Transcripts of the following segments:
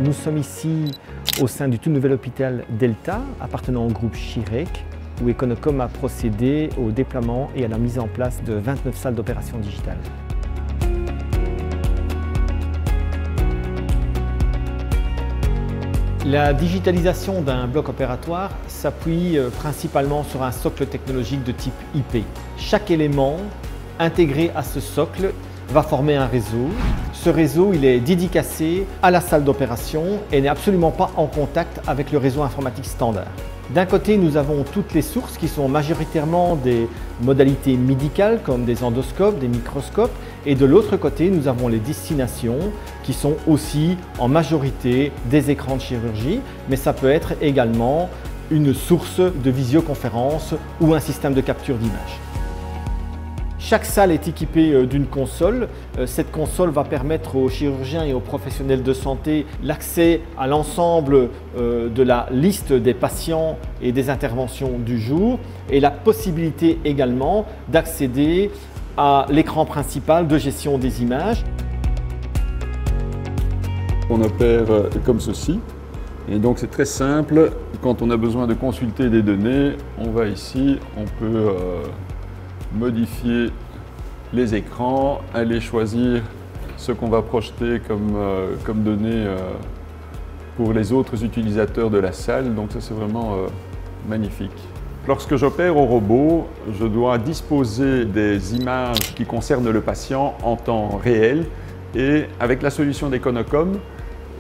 Nous sommes ici au sein du tout nouvel hôpital Delta, appartenant au groupe Chirec, où Econocom a procédé au déploiement et à la mise en place de 29 salles d'opération digitales. La digitalisation d'un bloc opératoire s'appuie principalement sur un socle technologique de type IP. Chaque élément intégré à ce socle va former un réseau. Ce réseau il est dédicacé à la salle d'opération et n'est absolument pas en contact avec le réseau informatique standard. D'un côté, nous avons toutes les sources qui sont majoritairement des modalités médicales comme des endoscopes, des microscopes, et de l'autre côté, nous avons les destinations qui sont aussi en majorité des écrans de chirurgie, mais ça peut être également une source de visioconférence ou un système de capture d'image. Chaque salle est équipée d'une console. Cette console va permettre aux chirurgiens et aux professionnels de santé l'accès à l'ensemble de la liste des patients et des interventions du jour et la possibilité également d'accéder à l'écran principal de gestion des images. On opère comme ceci et donc c'est très simple. Quand on a besoin de consulter des données, on va ici, on peut modifier les écrans, aller choisir ce qu'on va projeter comme données pour les autres utilisateurs de la salle. Donc ça c'est vraiment magnifique. Lorsque j'opère au robot, je dois disposer des images qui concernent le patient en temps réel et avec la solution d'Econocom,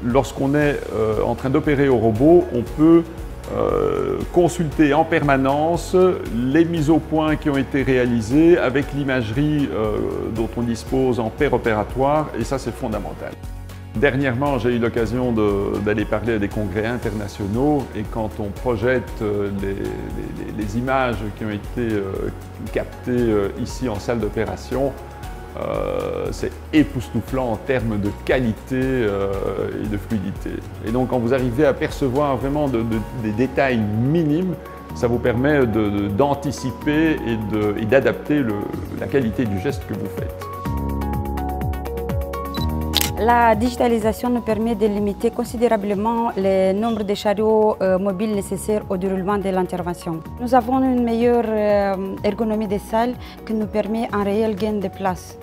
lorsqu'on est en train d'opérer au robot, on peut consulter en permanence les mises au point qui ont été réalisées avec l'imagerie dont on dispose en paire opératoire et ça c'est fondamental. Dernièrement, j'ai eu l'occasion d'aller parler à des congrès internationaux et quand on projette les images qui ont été captées ici en salle d'opération, c'est époustouflant en termes de qualité et de fluidité. Et donc quand vous arrivez à percevoir vraiment des détails minimes, ça vous permet d'anticiper et d'adapter la qualité du geste que vous faites. La digitalisation nous permet de limiter considérablement le nombre de chariots mobiles nécessaires au déroulement de l'intervention. Nous avons une meilleure ergonomie des salles qui nous permet un réel gain de place.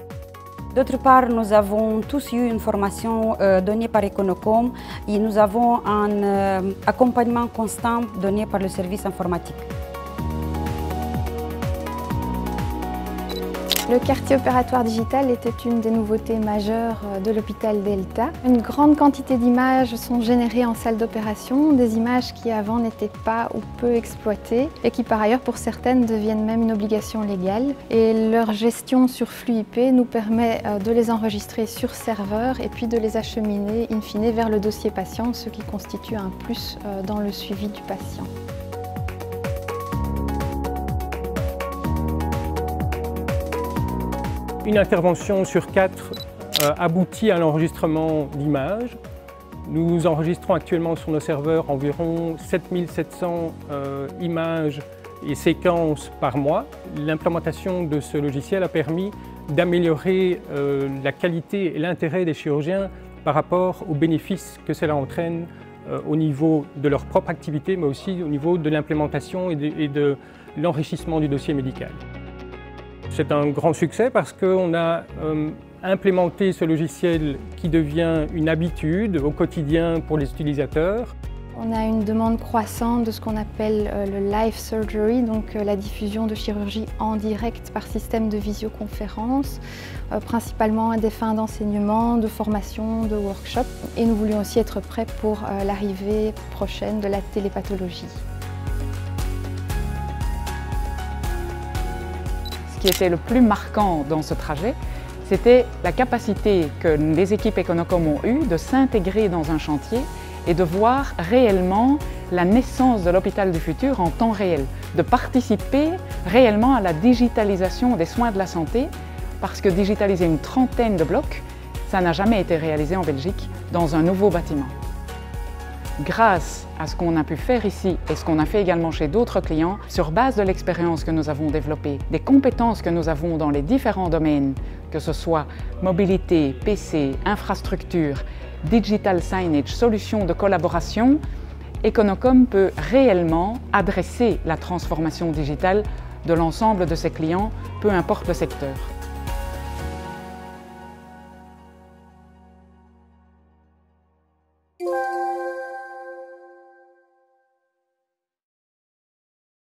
D'autre part, nous avons tous eu une formation donnée par Econocom et nous avons un accompagnement constant donné par le service informatique. Le quartier opératoire digital était une des nouveautés majeures de l'hôpital Delta. Une grande quantité d'images sont générées en salle d'opération, des images qui avant n'étaient pas ou peu exploitées et qui par ailleurs pour certaines deviennent même une obligation légale. Et leur gestion sur flux IP nous permet de les enregistrer sur serveur et puis de les acheminer in fine vers le dossier patient, ce qui constitue un plus dans le suivi du patient. Une intervention sur 4 aboutit à l'enregistrement d'images. Nous enregistrons actuellement sur nos serveurs environ 7700 images et séquences par mois. L'implémentation de ce logiciel a permis d'améliorer la qualité et l'intérêt des chirurgiens par rapport aux bénéfices que cela entraîne au niveau de leur propre activité, mais aussi au niveau de l'implémentation et de l'enrichissement du dossier médical. C'est un grand succès parce qu'on a implémenté ce logiciel qui devient une habitude au quotidien pour les utilisateurs. On a une demande croissante de ce qu'on appelle le live surgery, donc la diffusion de chirurgie en direct par système de visioconférence, principalement à des fins d'enseignement, de formation, de workshop. Et nous voulions aussi être prêts pour l'arrivée prochaine de la télépathologie. Ce qui était le plus marquant dans ce trajet, c'était la capacité que les équipes Econocom ont eue de s'intégrer dans un chantier et de voir réellement la naissance de l'hôpital du futur en temps réel, de participer réellement à la digitalisation des soins de la santé, parce que digitaliser une trentaine de blocs, ça n'a jamais été réalisé en Belgique dans un nouveau bâtiment. Grâce à ce qu'on a pu faire ici et ce qu'on a fait également chez d'autres clients, sur base de l'expérience que nous avons développée, des compétences que nous avons dans les différents domaines, que ce soit mobilité, PC, infrastructure, digital signage, solutions de collaboration, Econocom peut réellement adresser la transformation digitale de l'ensemble de ses clients, peu importe le secteur.